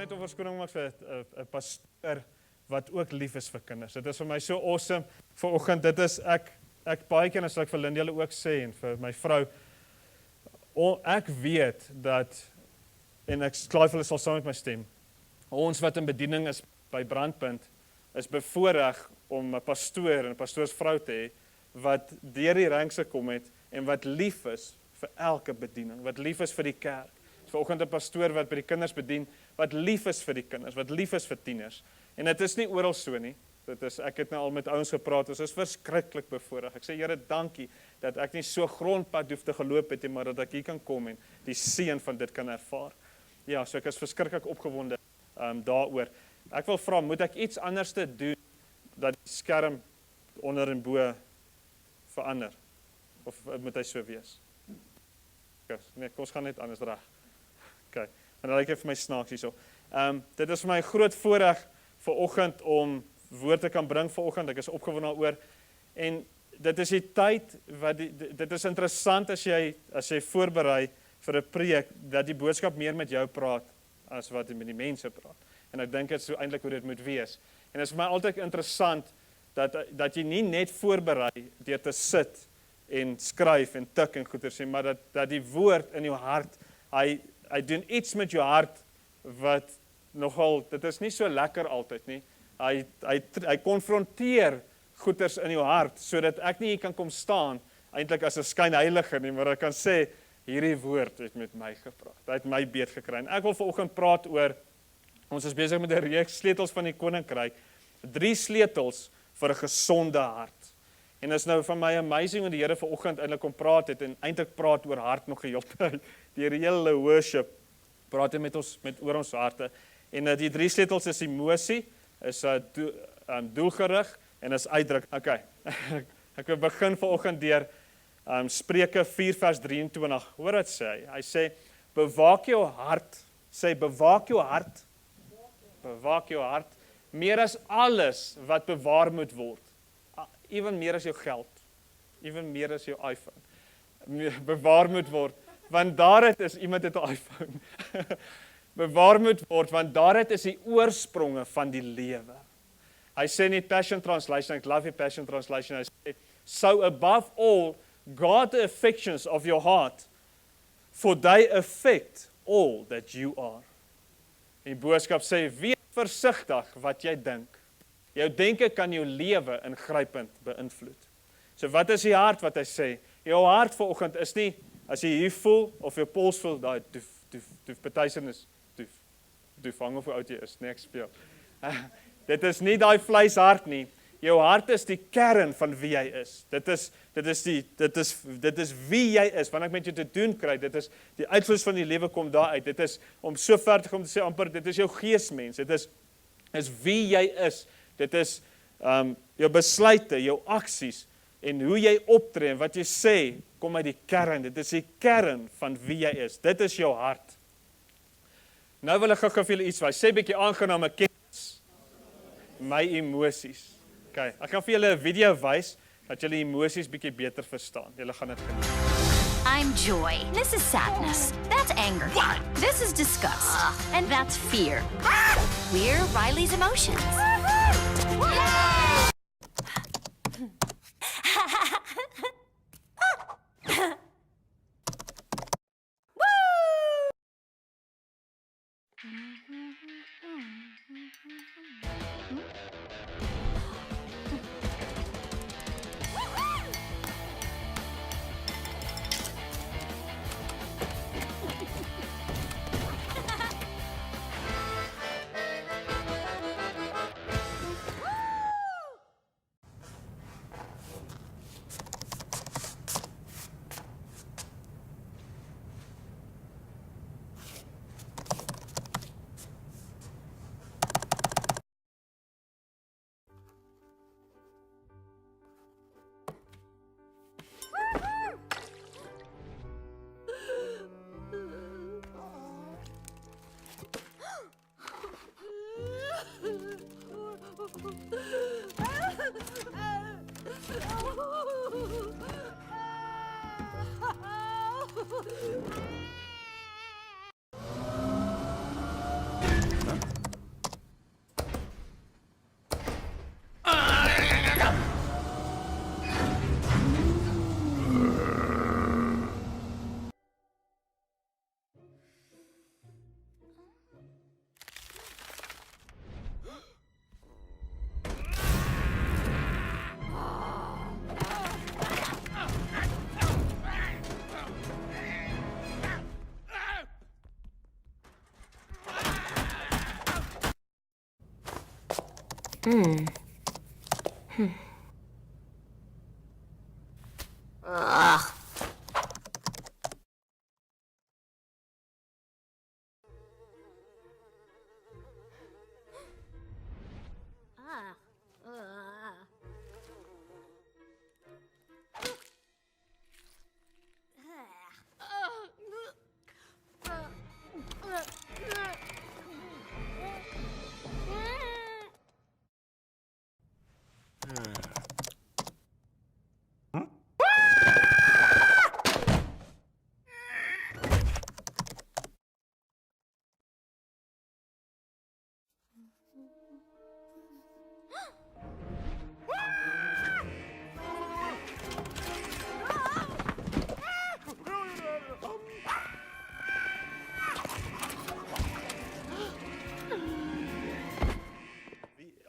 net 'n verskoning maak vir 'n pastoor wat ook lief is vir kinders. Dit is vir my so awesome vanoggend. Dit is ek baie keer as ek vir Lindy ook sê en vir my vrou, ek weet dat, en ek skryf hulle sal saam met my stem, ons wat in bediening is by Brandpunt, is bevoorreg om 'n pastoor en 'n pastoorsvrou te hê, wat deur die ranks gekom het, en wat lief is vir elke bediening, wat lief is vir die kerk. Vanoggend 'n pastoor wat by die kinders bedien, wat lief is vir die kinders, wat lief is vir tieners. En dit is nie oral so nie. Ek het nou al met ouens gepraat, ons is verskriklik bevoorreg. Ek sê, Here, dankie dat ek nie so grondpad hoef te geloop het nie, maar dat ek hier kan kom en die seën van dit kan ervaar. Ja, so ek is verskriklik opgewonde daaroor. Ek wil vra, moet ek iets anders te doen dat die skerm onder en bo verander? Of moet hy so wees? Nee, kom ons gaan net anders reg. Okay, en dan lyk dit vir my snaaks hierso. Dit is vir my 'n groot voorreg vanoggend om woord te kan bring vanoggend. Ek is opgewonde daaroor. En dit is die tyd wat dit is interessant as jy voorberei vir 'n preek dat die boodskap meer met jou praat as wat met die mense praat. En ek dink dit is so eintlik hoe dit moet wees. En dit is vir my altyd interessant dat jy nie net voorberei deur te sit en skryf en tik en goeie sê, maar dat die woord in jou hart, hy doen iets met jou hart wat nogal, dit is nie so lekker altyd nie. Hy konfronteer goeters in jou hart, sodat ek nie hier kan kom staan, eintlik as 'n skynheilige nie, maar ek kan sê, hierdie woord het met my gepraat. Hy het my beet gekry. En ek wil vanoggend praat oor, ons is besig met 'n reeks sleutels van die Koninkryk, 3 sleutels vir 'n gesonde hart. En is nou van my amazing hoe die Here vanoggend eintlik kom praat het, en eintlik praat oor hart nog geheeltyd. Die hele worship praat hy met ons, oor ons harte. En die 3 sleutels is emosie, is doelgerig, en is uitdruk. Okay, ek wil begin vanoggend deur Spreuke 4 vers 23. Hoor wat sê hy? Hy sê, bewaak jou hart, bewaak jou hart, meer as alles wat bewaar moet word. Even meer as jou geld, even meer as jou iPhone, bewaar moet word, want daaruit is, iemand het 'n iPhone, bewaar moet word, want daaruit is die oorspronge van die lewe. Hy sê in die Passion Translation, ek love die Passion Translation, hy sê, so above all, guard the affections of your heart, for they affect all that you are. En die boodskap sê, wees versigtig wat jy dink. Jou denke kan jou lewe ingrypend beïnvloed. So wat is die hart wat hy sê? Jou hart vanoggend is nie, as jy hier voel, of jou pols voel, daai doef, partysin is doef, hang of hoe oud jy is, nee, ek speel. Dit is nie daai vleishart nie. Jou hart is die kern van wie jy is. Dit is wie jy is. Wanneer ek met jou te doen kry, dit is die uitvloeis van die lewe kom daar uit. Dit is om so ver te kom te sê amper, dit is jou geesmens. Dit is wie jy is. Dit is jou besluite, jou aksies en hoe jy optree en wat jy sê, kom uit die kern. Dit is die kern van wie jy is. Dit is jou hart. Nou wil ek gou vir julle iets wys. Sê 'n bietjie aangename kennis. My emosies. Okay, ek gaan vir julle 'n video wys dat julle emosies bietjie beter verstaan. Julle gaan dit geniet. I'm joy. This is sadness. That's anger. What? This is disgust. And that's fear. We're Riley's emotions.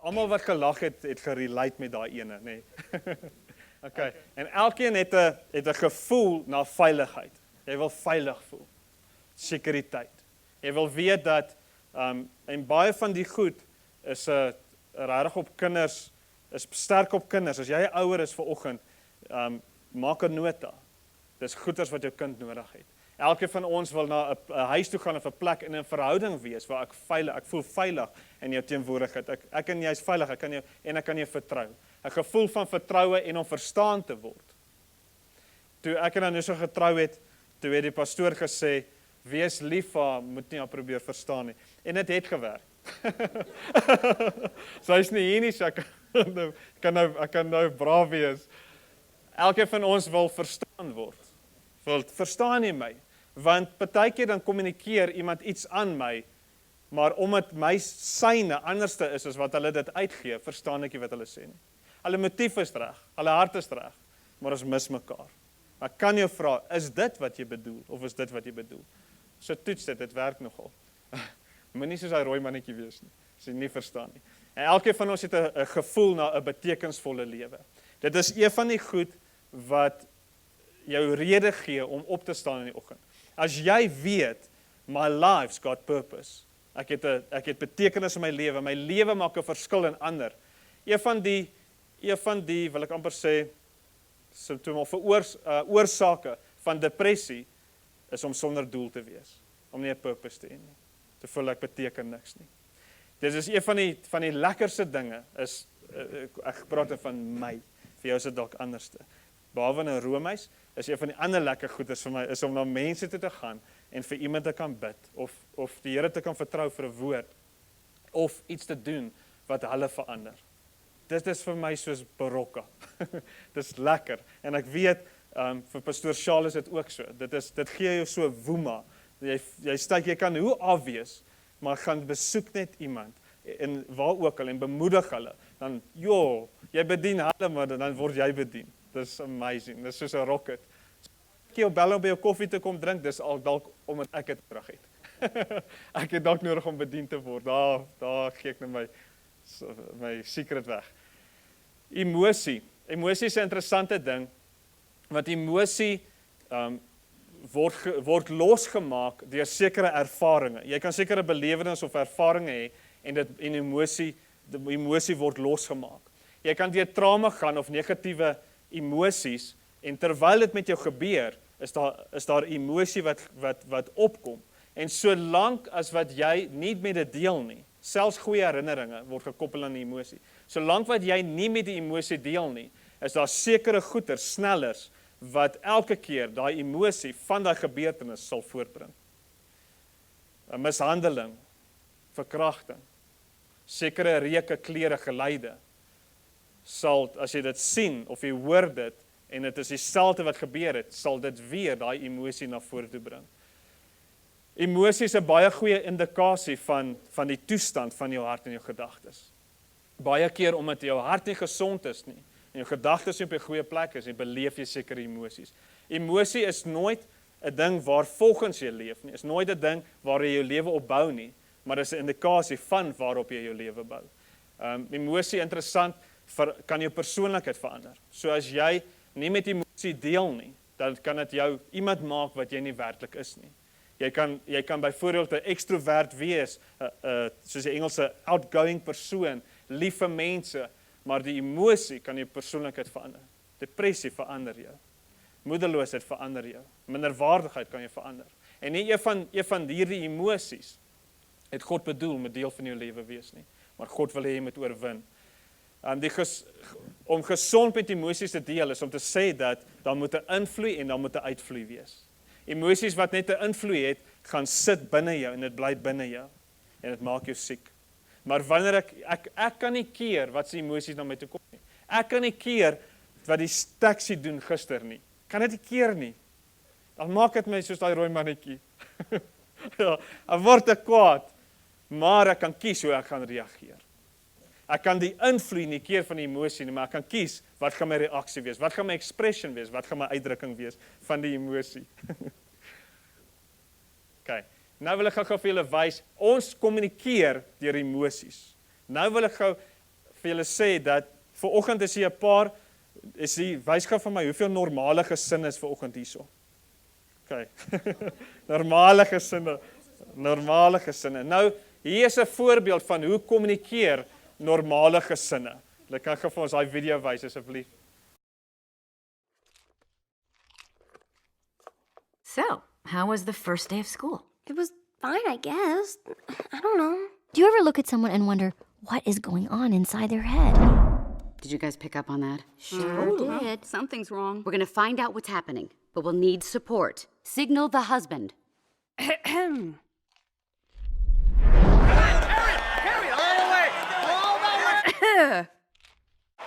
Almal wat gelag het gerelate met daai ene, nê. Okay. En elkeen het 'n gevoel na veiligheid. Jy wil veilig voel. Sekuriteit. Jy wil weet dat en baie van die goed is regtig op kinders, is sterk op kinders. As jy 'n ouer is vanoggend, maak 'n nota. Dis goeders wat jou kind nodig het. Elke van ons wil na 'n huis toe gaan of 'n plek in 'n verhouding wees waar ek voel veilig in jou teenwoordigheid. Ek en jy is veilig, ek kan jou vertrou. 'n Gevoel van vertroue en om verstaan te word. Toe ek en Anusha getrou het, toe het die pastoor gesê, wees lief vir haar, moet nie haar probeer verstaan nie. En dit het gewerk. Sy is nie hier nie, so ek kan nou braaf wees. Elke van ons wil verstaan word. Verstaan jy my? Want partykeer dan kommunikeer iemand iets aan my, maar omdat my syne anderste is as wat hulle dit uitgee, verstaan ek nie wat hulle sê nie. Hulle motief is reg, hulle hart is reg, maar ons mis mekaar. Maar kan jou vra, is dit wat jy bedoel, of is dit wat jy bedoel? So toets dit werk nogal. Moenie soos hy rooi mannetjie wees nie, as jy nie verstaan nie. En elkeen van ons het 'n gevoel na 'n betekenisvolle lewe. Dit is een van die goed wat jou rede gee om op te staan in die oggend. As jy weet, my life's got purpose. Ek het betekenis in my lewe maak 'n verskil in ander. Een van die wil ek amper sê, simptome of oorsake van depressie is om sonder doel te wees, om nie 'n purpose te hê nie. Te voel ek beteken niks nie. Dit is een van die lekkerste dinge is ek praat van my, vir jou is dit dalk anderste. Behalwe in 'n roomhuis, is een van die ander lekker goeders vir my, is om na mense toe te gaan en vir iemand te kan bid, of die Here te kan vertrou vir 'n woord, of iets te doen wat hulle verander. Dit is vir my soos barokka. Dis lekker. En ek weet, vir pastoor Charles is dit ook so. Dit gee jou so woema. Jy kan hoe afwees, maar gaan besoek net iemand, en waar ook al, en bemoedig hulle, dan, jy bedien hulle, maar dan word jy bedien. Dis amazing, dis soos 'n rocket. Ek jou bel om by jou koffie te kom drink, dis al dalk omdat ek dit terug het. Ek het dalk nodig om bedien te word, daar gee ek net my secret weg. Emosie is 'n interessante ding, want emosie word losgemaak deur sekere ervarings. Jy kan sekere belewenisse of ervarings hê, en emosie word losgemaak. Jy kan deur trauma gaan of negatiewe emosies, en terwyl dit met jou gebeur, is daar emosie wat opkom. En solank as wat jy nie met dit deel nie, selfs goeie herinneringe word gekoppel aan die emosie. Solank wat jy nie met die emosie deel nie, is daar sekere goeder, snellers, wat elke keer daai emosie van daai gebeurtenis sal voortbring. 'n Mishandeling, verkrachting, sekere reuke, klere, geluide, sal, as jy dit sien, of jy hoor dit, en dit is dieselfde wat gebeur het, sal dit weer daai emosie na vore toe bring. Emosie is 'n baie goeie indikasie van die toestand van jou hart en jou gedagtes. Baie keer omdat jou hart nie gesond is nie, en jou gedagtes nie op 'n goeie plek is, en beleef jy sekere emosies. Emosie is nooit 'n ding waar volgens jy leef nie, is nooit 'n ding waar jy jou lewe opbou nie, maar dis 'n indikasie van waarop jy jou lewe bou. Emosie, interessant, kan jou persoonlikheid verander. So as jy nie met emosie deel nie, dan kan dit jou iemand maak wat jy nie werklik is nie. Jy kan byvoorbeeld 'n ekstrovert wees, soos die Engelse outgoing persoon, lief vir mense, maar die emosie kan jou persoonlikheid verander. Depressie verander jou. Moedeloosheid verander jou. Minderwaardigheid kan jou verander. En nie een van hierdie emosies het God bedoel met deel van jou lewe wees nie, maar God wil hê jy moet oorwin. Om gesond met emosies te deel is om te sê dat daar moet 'n invloed en daar moet 'n uitvloei wees. Emosies wat net 'n invloed het, gaan sit binne jou en dit bly binne jou en dit maak jou siek. Maar wanneer ek kan nie keer wat se emosies na my toe kom nie. Ek kan nie keer wat die taxi doen gister nie. Kan dit nie keer nie. Dan maak dit my soos daai rooi mannetjie. Ja, ek word ek kwaad, maar ek kan kies hoe ek gaan reageer. Ek kan die invloed nie keer van die emosie nie, maar ek kan kies wat gaan my reaksie wees, wat gaan my expression wees, wat gaan my uitdrukking wees van die emosie. Okay. Nou wil ek gou vir julle wys, ons kommunikeer deur emosies. Nou wil ek gou vir julle sê dat vanoggend is hier 'n paar, wys gou vir my hoeveel normale gesinne is vanoggend hierso. Okay. Normale gesinne. Nou, hier is 'n voorbeeld van hoe kommunikeer normale gesinne. Ek kan gou vir ons daai video wys asseblief. So, how was the first day of school? It was fine, I guess. I don't know. Do you ever look at someone and wonder what is going on inside their head? Did you guys pick up on that? Sure did. Something's wrong. We're gonna find out what's happening, but we'll need support. Signal the husband.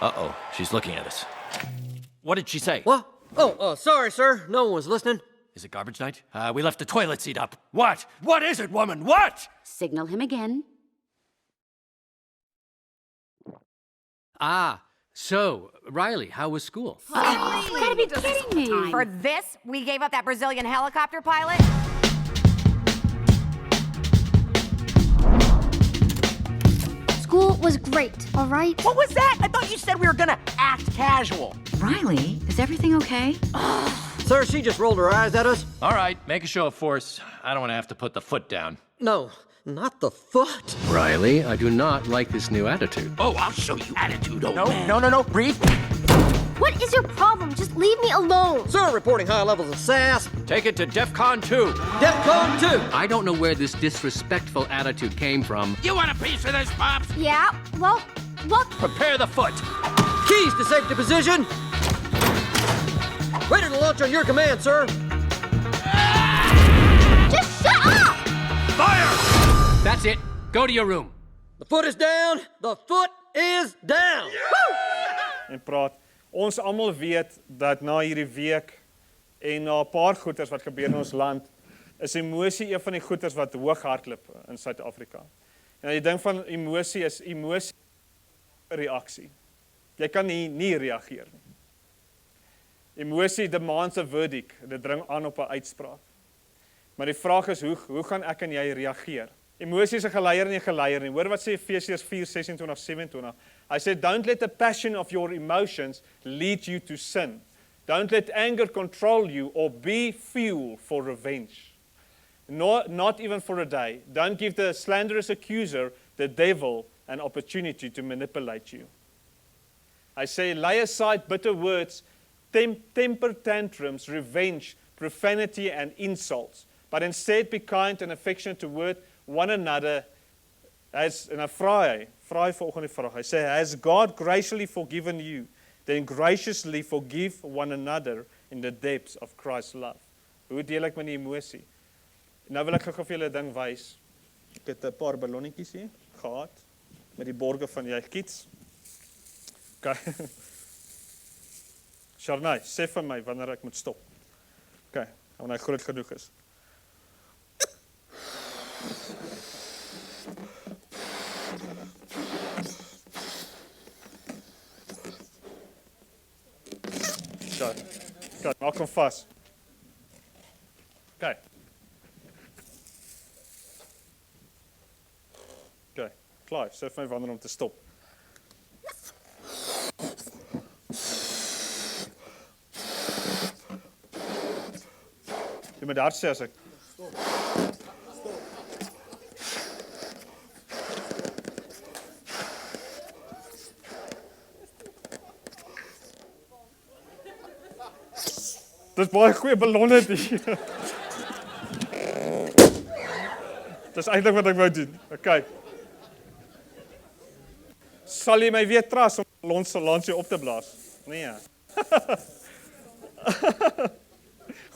Uh-oh, she's looking at us. What did she say? What? Oh, sorry, sir. No one was listening. Is it garbage night? We left the toilet seat up. What? What is it, woman? What? Signal him again. So, Riley, how was school? You gotta be kidding me. For this, we gave up that Brazilian helicopter pilot? School was great, all right? What was that? I thought you said we were gonna act casual. Riley, is everything okay? Sir, she just rolled her eyes at us. All right, make a show of force. I don't want to have to put the foot down. No, not the foot. Riley, I do not like this new attitude. Oh, I'll show you attitude, old man. No, breathe. What is your problem? Just leave me alone. Sir, reporting high levels of sass. Take it to DEFCON 2. DEFCON 2. I don't know where this disrespectful attitude came from. You want a piece of this, Pops? Yeah, well, look. Prepare the foot. Keys to safety position. Ready to launch on your command, sir. Just shut up! Fire! That's it. Go to your room. The foot is down. The foot is down. En praat. Ons almal weet dat na hierdie week en na 'n paar goeters wat gebeur in ons land, is emosie een van die goeters wat hoog hardloop in Suid-Afrika. En die ding van emosie is emosie 'n reaksie. Jy kan nie reageer nie. Emosie demands a verdict, dit dring aan op 'n uitspraak. Maar die vraag is hoe gaan ek en jy reageer? Emosie is 'n geleier en nie 'n geleier nie. Hoor wat sê Efesiërs 4:26-27. Hy sê don't let the passion of your emotions lead you to sin. Don't let anger control you or be fuel for revenge. Not even for a day. Don't give the slanderous accuser, the devil, an opportunity to manipulate you. Hy sê lay aside bitter words, temper tantrums, revenge, profanity and insults, but instead be kind and affectionate toward one another as, en hy vra vanoggend die vraag, hy sê, has God graciously forgiven you, then graciously forgive one another in the depths of Christ's love. Hoe deel ek met die emosie? Nou wil ek gou vir julle 'n ding wys. Ek het 'n paar ballonnetjies hier gehad, met die borge van jy kiets. Okay. Sharnay, sê vir my wanneer ek moet stop. Okay, wanneer hy groot genoeg is. Okay, maak hom vas. Okay. Okay, klaar. Sê vir my wanneer om te stop. Jy moet daar sê as ek Dis baie goeie ballonne die. Dis eintlik wat ek wou doen. Okay. Sal jy my weer trust om ballonse op te blaas? Nee.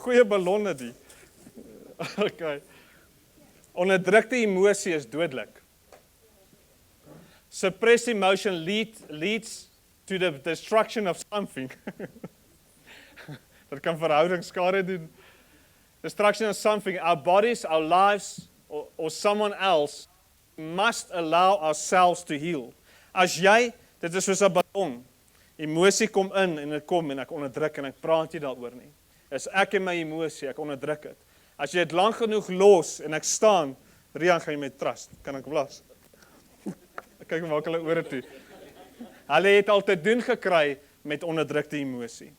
Goeie ballonne die. Okay. Onderdrukte emosie is dodelik. Suppressed emotion leads to the destruction of something. Dat kan verhoudings skade doen. Destruction of something. Our bodies, our lives, or someone else must allow ourselves to heal. As jy, dit is soos 'n ballon. Emosie kom in en dit kom en ek onderdruk en ek praat nie daaroor nie. Is ek en my emosie, ek onderdruk dit. As jy dit lank genoeg los en ek staan, Rian gaan jy met trust. Kan ek blaas? Kyk hoe maak hulle ore toe. Hulle het al te doen gekry met onderdrukte emosie.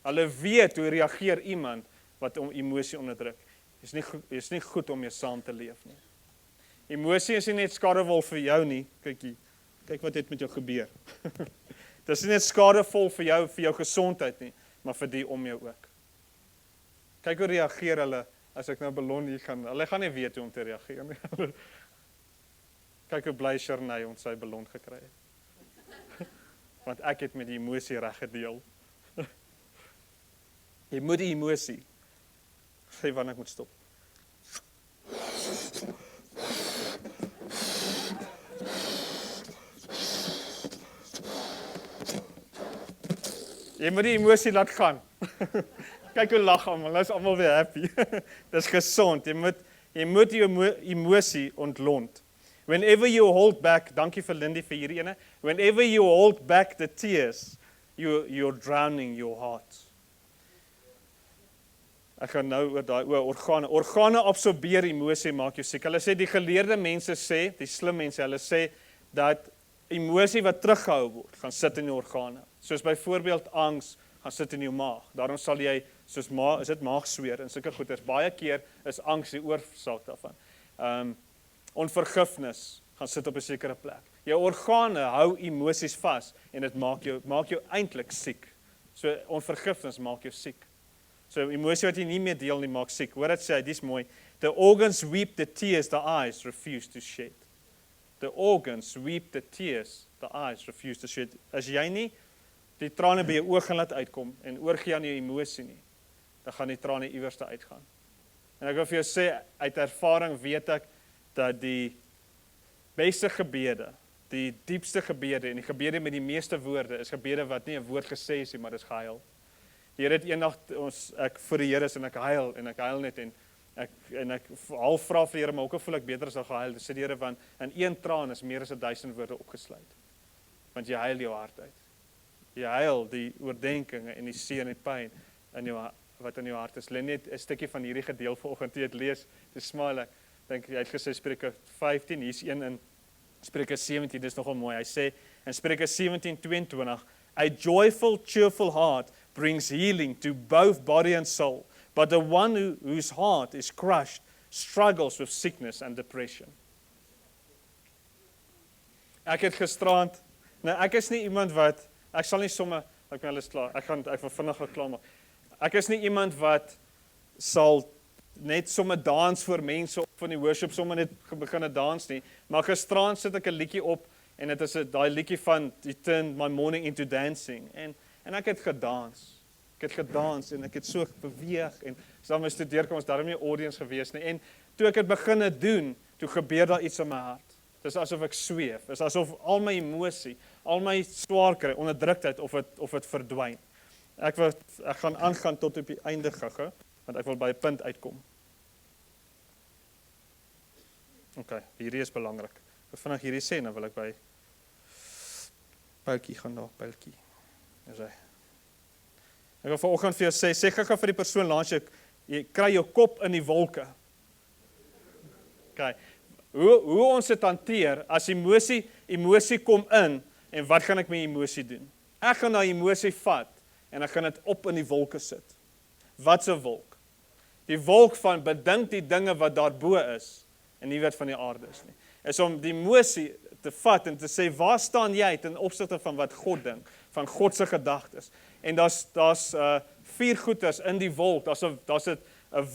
Hulle weet hoe reageer iemand wat emosie onderdruk. Is nie goed om mee saam te leef nie. Emosie is nie net skadevol vir jou nie. Kyk wat het met jou gebeur. Dit is nie net skadevol vir jou gesondheid nie, maar vir die om jou ook. Kyk hoe reageer hulle as ek nou ballon hier gaan. Hulle gaan nie weet hoe om te reageer nie. Kyk hoe bly Shernay ons sy ballon gekry het. Want ek het met die emosie reg gedeel. Jy moet die emosie sê wanneer ek moet stop. Jy moet die emosie laat gaan. Kyk hoe lag almal, hulle is almal weer happy. Dis gesond. Jy moet jou emosie ontlont. Whenever you hold back, dankie vir Lindy vir hierdie ene. Whenever you hold back the tears, you're drowning your heart. Ek gaan nou oor daai organe. Organe absorbeer emosie, maak jou siek. Hulle sê die geleerde mense sê, die slim mense, hulle sê dat emosie wat teruggehou word, gaan sit in die organe. Soos byvoorbeeld angs, gaan sit in jou maag. Daarom sal jy soos is dit maagsweer en sulke goeders. Baie keer is angs die oorsaak daarvan. Onvergifnis gaan sit op 'n sekere plek. Jou organe hou emosies vas en dit maak jou eintlik siek. So onvergifnis maak jou siek. So emosie wat jy nie meer deel nie maak siek. Hoor dit sê, dis mooi. The organs weep the tears the eyes refuse to shed. The organs weep the tears the eyes refuse to shed. As jy nie die trane by jou oë gaan laat uitkom en oorgee aan jou emosie nie, dan gaan die trane iewerste uitgaan. En ek wil vir jou sê, uit ervaring weet ek dat die beste gebede, die diepste gebede en die gebede met die meeste woorde is gebede wat nie 'n woord gesê is nie, maar dit is gehuil. Die Here het eendag ek voor die Here is en ek huil net en ek half vra vir die Here, maar hoekom voel ek beter as al gehuil? Dis sê die Here, want in een traan is meer as 1000 woorde opgesluit. Want jy huil jou hart uit. Jy huil die oordenkinge en die seer en die pyn in jou wat in jou hart is. Net 'n stukkie van hierdie gedeelte vanoggend jy het lees, dis smile ek. Dink jy het gesê Spreuke 15, hier's een in Spreuke 17, dis nogal mooi. Hy sê in Spreuke 17:22, a joyful, cheerful heart brings healing to both body and soul, but the one whose heart is crushed struggles with sickness and depression. Ek het gisterand, nou ek is nie iemand wat, ek sal nie somme, ek ben alles klaar, ek wil vinnig klaar maak. Ek is nie iemand wat sal net somme dans voor mense op van die worship, somme net begin dans nie, maar gisterand sit ek 'n liedjie op, en dit is daai liedjie van, You Turn My Morning Into Dancing, en ek het gedans. En ek het so beweeg, en saam met my studeerkom was daar nie 'n audience gewees nie, en toe ek het begin doen, toe gebeur daar iets in my hart. Dit is asof ek sweef, dit is asof al my emosie, al my swaar kry, onderdruktheid, of het verdwyn. Ek gaan aangaan tot op die einde gaga, want ek wil by 'n punt uitkom. Okay, hierdie is belangrik. Ek wil vinnig hierdie sê, dan wil ek by Pyltjie gaan daar, Pyltjie. Dis hy. Ek wil vanoggend vir jou sê gaga vir die persoon langs jou, jy kry jou kop in die wolke. Okay. Hoe ons dit hanteer, as emosie kom in, en wat gaan ek met emosie doen? Ek gaan daai emosie vat, en ek gaan dit op in die wolke sit. Wat 'n wolk? Die wolk van bedink die dinge wat daarbo is, en nie wat van die aarde is nie. Is om die emosie te vat en te sê, waar staan jy ten opsigte van wat God dink, van God se gedagtes? En daar's 4 goeders in die wolk. Daar's 'n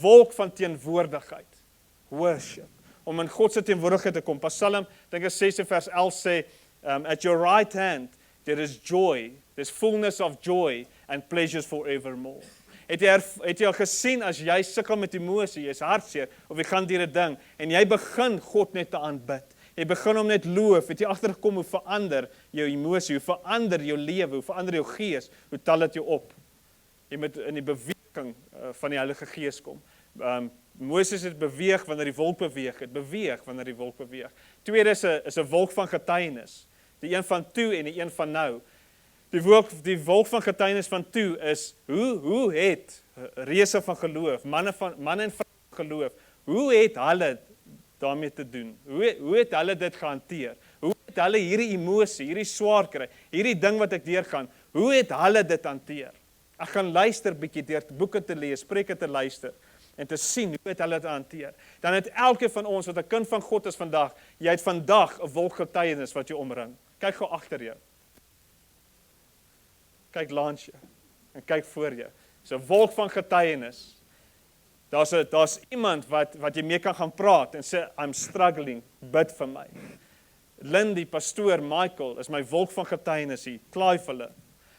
wolk van teenwoordigheid. Worship. Om in God se teenwoordigheid te kom. Psalm, dink ek 6 vers 11 sê, at your right hand there is joy, there's fullness of joy and pleasures forevermore. Het jy al gesien as jy sukkel met emosie, jy's hartseer of jy gaan deur 'n ding en jy begin God net te aanbid. Jy begin hom net loof, het jy agtergekom hoe verander jou emosie, hoe verander jou lewe, hoe verander jou gees, hoe tel dit jou op. Jy moet in die beweging van die Heilige Gees kom. Moses het beweeg wanneer die wolk beweeg, het beweeg wanneer die wolk beweeg. Tweede is 'n wolk van getuienis. Die een van toe en die een van nou. Die wolk van getuienis van toe is, hoe het reëse van geloof, manne en vroue van geloof, hoe het hulle daarmee te doen? Hoe het hulle dit gehanteer? Hoe het hulle hierdie emosie, hierdie swaar kry, hierdie ding wat ek deurgaan, hoe het hulle dit hanteer? Ek gaan luister bietjie deur boeke te lees, preke te luister en te sien hoe het hulle dit hanteer. Dan het elkeen van ons wat 'n kind van God is vandag, jy het vandag 'n wolk getuienis wat jou omring. Kyk gou agter jou. Kyk langs jou en kyk voor jou. Dis 'n wolk van getuienis. Daar's iemand wat jy mee kan gaan praat en sê I'm struggling, bid vir my. Lindy, pastoor Michael is my wolk van getuienis hier. Klaai vir hulle.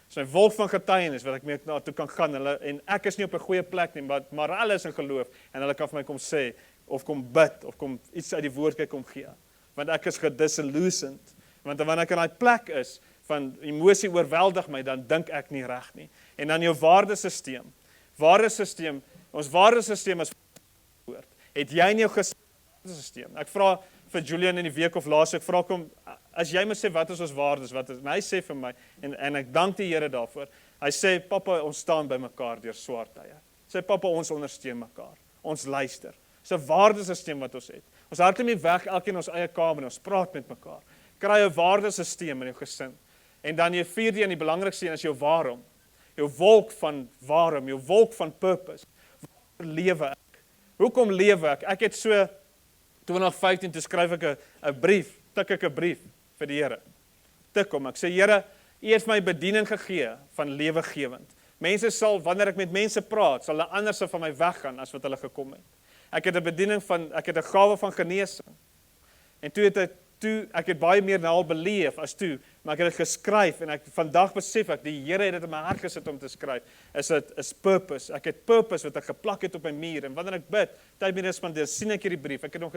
Dis my wolk van getuienis wat ek mee na toe kan gaan. En ek is nie op 'n goeie plek nie, maar hulle is in geloof en hulle kan vir my kom sê of kom bid of kom iets uit die woord kom gee. Want ek is gedisillusioned. Want wanneer ek in daai plek is van emosie oorweldig my, dan dink ek nie reg nie. En dan jou waardesisteem. Ons waardesisteem is woord. Het jy in jou waardesisteem? Ek vra vir Julian in die week of laas, ek vra hom, as jy moet sê wat is ons waardes, wat is? En hy sê vir my en ek dank die Here daarvoor. Hy sê pappa, ons staan by mekaar deur swaar tye. Sê pappa, ons ondersteun mekaar. Ons luister. Dis 'n waardesisteem wat ons het. Ons hardloop nie weg elkeen in ons eie kamer, ons praat met mekaar. Kry 'n waardesisteem in jou gesin. En dan jy vierde en die belangrikste een is jou waarom. Jou wolk van waarom, jou wolk van purpose. Waar lewe ek? Hoekom lewe ek? Ek het so 2015 toe skryf ek 'n brief, tik ek 'n brief vir die Here. Tik hom. Ek sê Here, U het my bediening gegee van lewegewend. Mense sal wanneer ek met mense praat, sal hulle anders van my weggaan as wat hulle gekom het. Ek het 'n gawe van genesing. En ek het baie meer nou al beleef as toe, maar ek het dit geskryf en vandag besef ek die Here het dit in my hart gesit om te skryf. Is purpose. Ek het purpose wat ek geplak het op my muur en wanneer ek bid, tyd meer spandeer, sien ek hierdie brief. Ek het hom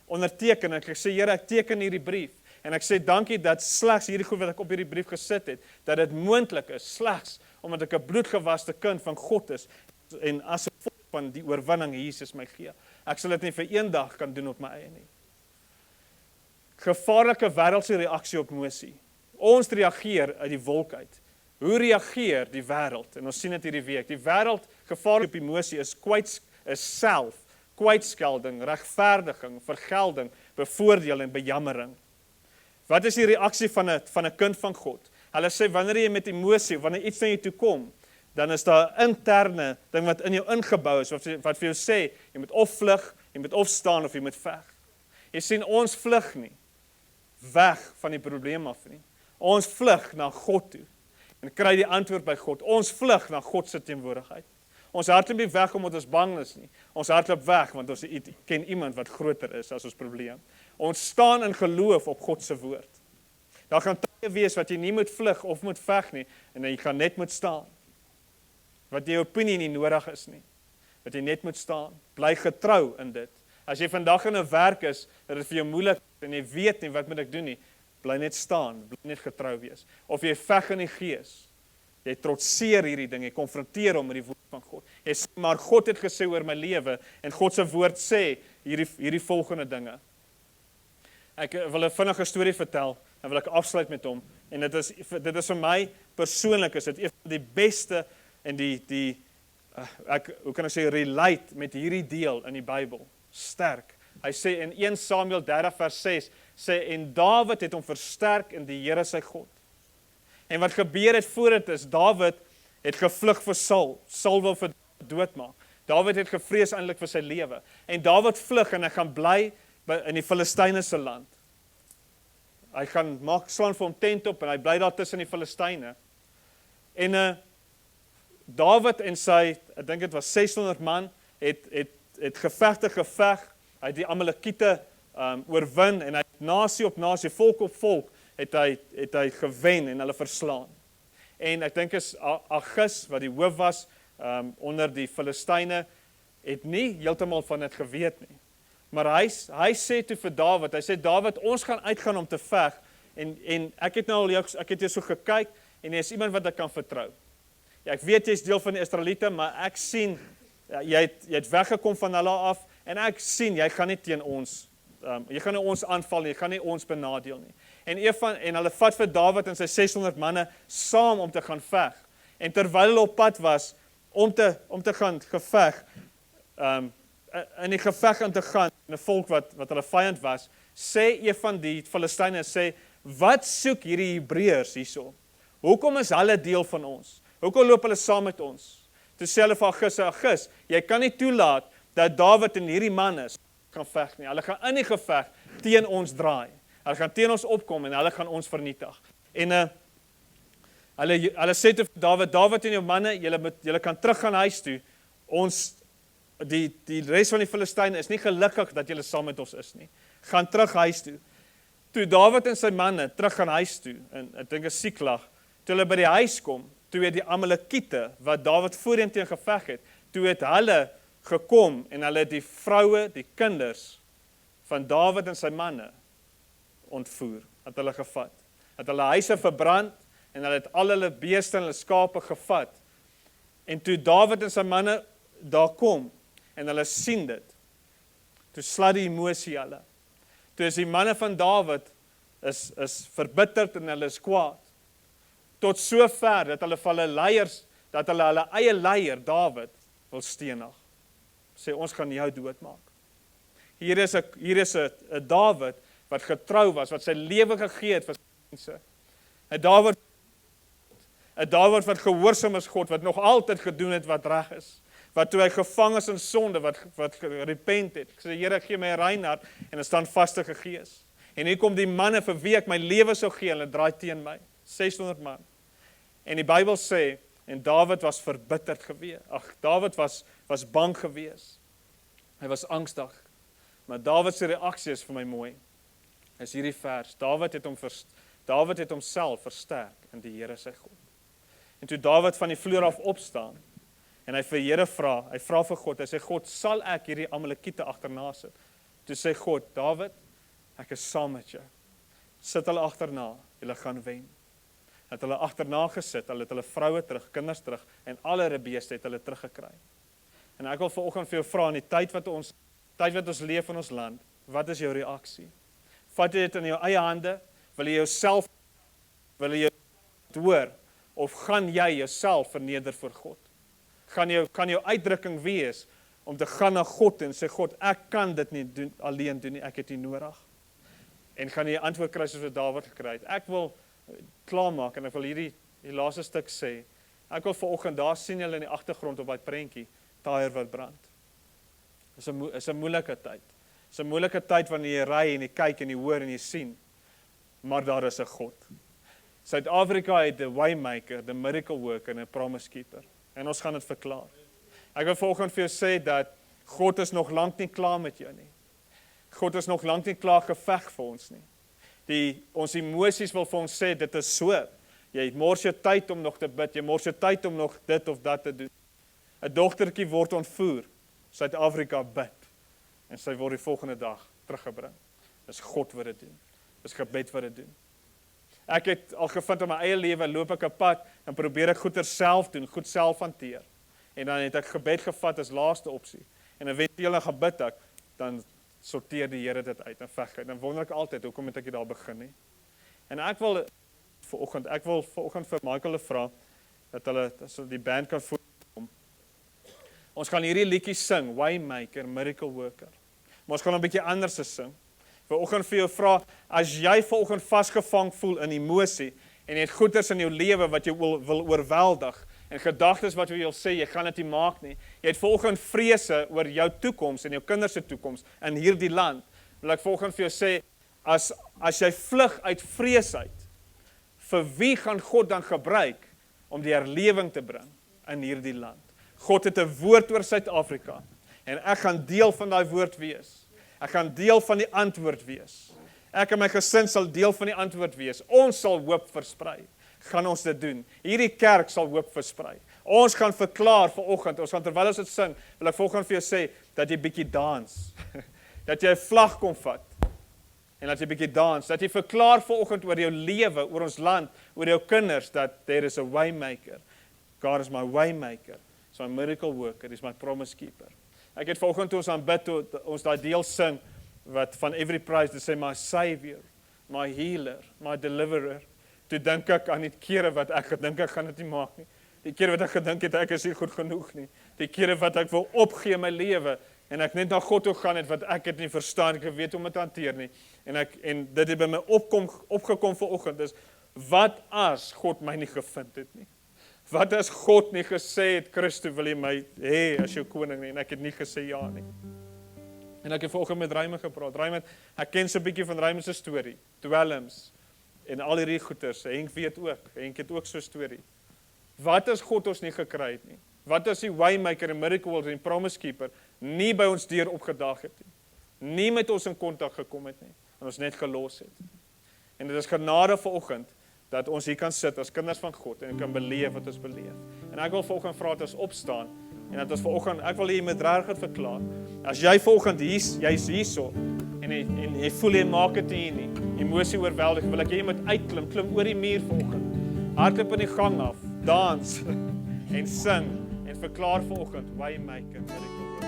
onderteken en ek sê Here, ek teken hierdie brief en ek sê dankie dat slegs hierdie goed wat ek op hierdie brief gesit het, dat dit moontlik is slegs omdat ek 'n bloedgewaste kind van God is en as gevolg van die oorwinning Jesus my gee. Ek sal dit nie vir een dag kan doen op my eie nie. Gevaarlike wêreldse reaksie op emosie. Ons reageer uit die wolk uit. Hoe reageer die wêreld? En ons sien dit hierdie week. Die wêreld gevaarlik op emosie is self, kwytskelding, regverdiging, vergelding, bevoordeel en bejammering. Wat is die reaksie van 'n kind van God? Hulle sê wanneer jy met emosie, wanneer iets na jou toe kom, dan is daar 'n interne ding wat in jou ingebou is wat vir jou sê jy moet of vlug, jy moet of staan of jy moet veg. Jy sien ons vlug nie weg van die probleem af nie. Ons vlug na God toe en kry die antwoord by God. Ons vlug na God se teenwoordigheid. Ons hardloop nie weg omdat ons bang is nie. Ons hardloop weg want ons ken iemand wat groter is as ons probleem. Ons staan in geloof op God se woord. Daar gaan tye wees wat jy nie moet vlug of moet veg nie en jy gaan net moet staan. Wat jou opinie nie nodig is nie. Wat jy net moet staan. Bly getrou in dit. As jy vandag in 'n werk is, dat dit vir jou moeilik is en jy weet nie wat moet ek doen nie, bly net staan, bly net getrou wees. Of jy veg in die gees. Jy trotseer hierdie ding, jy konfronteer hom met die woord van God. Jy sê maar God het gesê oor my lewe en God se woord sê hierdie volgende dinge. Ek wil 'n vinnige storie vertel en wil ek afsluit met hom en dit is vir my persoonlik is dit een van die beste en hoe kan ek sê relate met hierdie deel in die Bybel. Sterk. Hy sê in 1 Samuel 30 vers 6 sê en Dawid het hom versterk in die Here sy God. En wat gebeur het voor dit is Dawid het gevlug vir Saul. Saul wil vir doodmaak. Dawid het gevrees eintlik vir sy lewe. En Dawid vlug en hy gaan bly in die Filistyne se land. Hy gaan slaan vir hom tent op en hy bly daar tussen die Filistyne. En Dawid en sy, ek dink dit was 600 man, het geveg, hy het die Amalekiete oorwin, en hy het nasie op nasie, volk op volk, het hy gewen en hulle verslaan. En ek dink is Agis, wat die hoof was, onder die Filistyne, het nie heeltemal van dit geweet nie. Maar hy sê toe vir Dawid, hy sê, Dawid, ons gaan uitgaan om te veg, en ek het nou al ek het jou so gekyk, en jy is iemand wat ek kan vertrou. Ja, ek weet jy is deel van die Israeliete, maar ek sien, jy het weggekom van hulle af, en ek sien, jy gaan nie teen ons, jy gaan nie ons aanval nie, jy gaan nie ons benadeel nie. En hulle vat vir Dawid en sy 600 manne saam om te gaan veg. En terwyl hulle op pad was, om te gaan geveg, in die geveg in te gaan, en 'n volk wat hulle vyand was, sê een van die Filistyne, sê, wat soek hierdie Hebreërs hierso? Hoekom is hulle deel van ons? Hoekom loop hulle saam met ons? Toe sê hulle vir Agis, jy kan nie toelaat dat Dawid en hierdie manne gaan veg nie. Hulle gaan in die geveg teen ons draai. Hulle gaan teen ons opkom en hulle gaan ons vernietig. En hulle sê te Dawid en jou manne, julle kan terug gaan huis toe. Die res van die Filistyne is nie gelukkig dat julle saam met ons is nie. Gaan terug huis toe. Toe Dawid en sy manne terug gaan huis toe, en ek dink 'n Siklag, toe hulle by die huis kom, toe het die Amalekiete, wat Dawid voorheen teen geveg het, toe het hulle gekom, en hulle het die vroue, die kinders, van Dawid en sy manne, ontvoer, het hulle gevat. Het hulle huise verbrand, en hulle het al hulle beeste en hulle skape gevat. En toe Dawid en sy manne daar kom, en hulle sien dit, toe slat die emosie hulle. Toe is die manne van Dawid is verbitterd en hulle is kwaad. Tot so ver dat hulle van hulle leiers, dat hulle eie leier Dawid wil stenig. Sê, ons gaan jou doodmaak. Hier is 'n Dawid wat getrou was, wat sy lewe gegee het vir sy mense. 'n Dawid wat gehoorsaam is God, wat nog altyd gedoen het wat reg is. Wat toe hy gevang is in sonde, wat gerepent het. Ek sê, Here, gee my 'n rein hart en 'n standvaste gees. En hier kom die manne vir wie ek my lewe sou gee, hulle draai teen my. 600 man. En die Bybel sê, en Dawid was verbitterd gewees. Dawid was bang gewees. Hy was angstig. Maar Dawid se reaksie is vir my mooi. Is hierdie vers. Dawid het homself versterk in die Here sy God. En toe Dawid van die vloer af opstaan, en hy vir Here vra, hy vra vir God, hy sê, God, sal ek hierdie Amalekiete agterna sit? Toe sê God, Dawid, ek is saam met jou. Sit hulle agterna, julle gaan wen. Het hulle agterna gesit, hulle het hulle vroue terug, kinders terug, en alle hulle beeste het hulle teruggekry. En ek wil vanoggend vir jou vra, in die tyd wat ons leef in ons land, wat is jou reaksie? Vat jy dit in jou eie hande? Wil jy hoor? Of gaan jy jouself verneder voor God? Kan jou uitdrukking wees, om te gaan na God en sê, God, ek kan dit nie alleen doen nie, ek het nie nodig. En gaan jy antwoord kry soos wat Dawid gekry het. Ek wil klaarmaak, en ek wil hierdie laaste stuk sê, ek wil vanoggend, daar sien julle in die agtergrond op die prentjie, tyre wat brand. Is 'n moeilike tyd. Is 'n moeilike tyd wanneer jy ry en jy kyk en jy hoor en jy sien, maar daar is 'n God. Suid-Afrika het 'n waymaker, 'n miracle worker en 'n promise keeper. En ons gaan dit verklaar. Ek wil vanoggend vir jou sê dat God is nog lank nie klaar met jou nie. God is nog lank nie klaar geveg vir ons nie. Ons emosies wil vir ons sê, dit is so. Jy mors jou tyd om nog te bid, jy mors jou tyd om nog dit of dat te doen. 'n Dogtertjie word ontvoer, Suid-Afrika bid, en sy word die volgende dag teruggebring. Dis God wat dit doen. Dis gebed wat dit doen. Ek het al gevind in my eie lewe, loop ek 'n pad, en probeer ek goeie self doen, goed self hanteer. En dan het ek gebed gevat as laaste opsie. En eventueel gaan bid ek, dan sorteer die Here dit uit en veg uit. Dan wonder ek altyd, hoekom het ek hier daar begin nie? En ek wil vanoggend vir Michael vra, dat hulle die band kan voorkom. Ons gaan hierdie liedjie sing, Waymaker, Miracle Worker. Maar ons gaan 'n bietjie anders sing. Vanoggend vir jou vra, as jy vanoggend vasgevang voel in emosie, en jy het goeders in jou lewe wat jy wil oorweldig, en gedagtes wat jy wil sê, jy gaan dit nie maak nie. Jy het vanoggend vrese oor jou toekoms en jou kinders se toekoms in hierdie land. Wil ek vanoggend vir jou sê, as jy vlug uit vrees uit, vir wie gaan God dan gebruik om die herlewing te bring in hierdie land. God het 'n woord oor Suid-Afrika en ek gaan deel van daai woord wees. Ek gaan deel van die antwoord wees. Ek en my gesin sal deel van die antwoord wees. Ons sal hoop versprei. Gaan ons dit doen. Hierdie kerk sal hoop versprei. Ons gaan verklaar vanoggend, ons gaan terwyl ons dit sing, wil ek volgende vir jou sê, dat jy bietjie dans. Dat jy 'n vlag kom vat. En dat jy bietjie dans. Dat jy verklaar vanoggend oor jou lewe, oor ons land, oor jou kinders, dat there is a waymaker. God is my waymaker. He's my miracle worker. He's my promise keeper. Ek het vanoggend toe ons aanbid, toe ons daai deel sing, wat van every praise, dit sê my savior, my healer, my deliverer. Toe dink ek aan die kere wat ek gedink ek gaan dit nie maak nie. Die kere wat ek gedink het ek is nie goed genoeg nie. Die kere wat ek wil opgee my lewe en ek net na God toe gaan het wat ek het nie verstaan, ek weet hoe om dit te hanteer nie. En dit het by my opgekom vanoggend is, wat as God my nie gevind het nie? Wat as God nie gesê het, Christus wil jy my hê as jou koning nie, en ek het nie gesê ja nie. En ek het vanoggend met Raymond gepraat. Raymond, ek ken so 'n bietjie van Raymond se storie, dwelms en al hierdie goeters. Henk weet ook, Henk het ook so 'n storie. Wat as God ons nie gekry het nie? Wat as die waymaker en miracle worker en promise keeper nie by ons deur opgedaag het nie? Nie met ons in kontak gekom het nie, en ons net gelos het. En dit is genade vanoggend dat ons hier kan sit as kinders van God en kan beleef wat ons beleef. En ek wil vanoggend vra dat ons opstaan en dat ons vanoggend, ek wil hier met regtig verklaar. As jy vanoggend jy's hierso en jy voel jy maak dit hier nie, emosie oorweldig, wil ek jy moet klim oor die muur vanoggend. Hardloop in die gang af, dans en sing en verklaar vanoggend waymaker, miracle worker.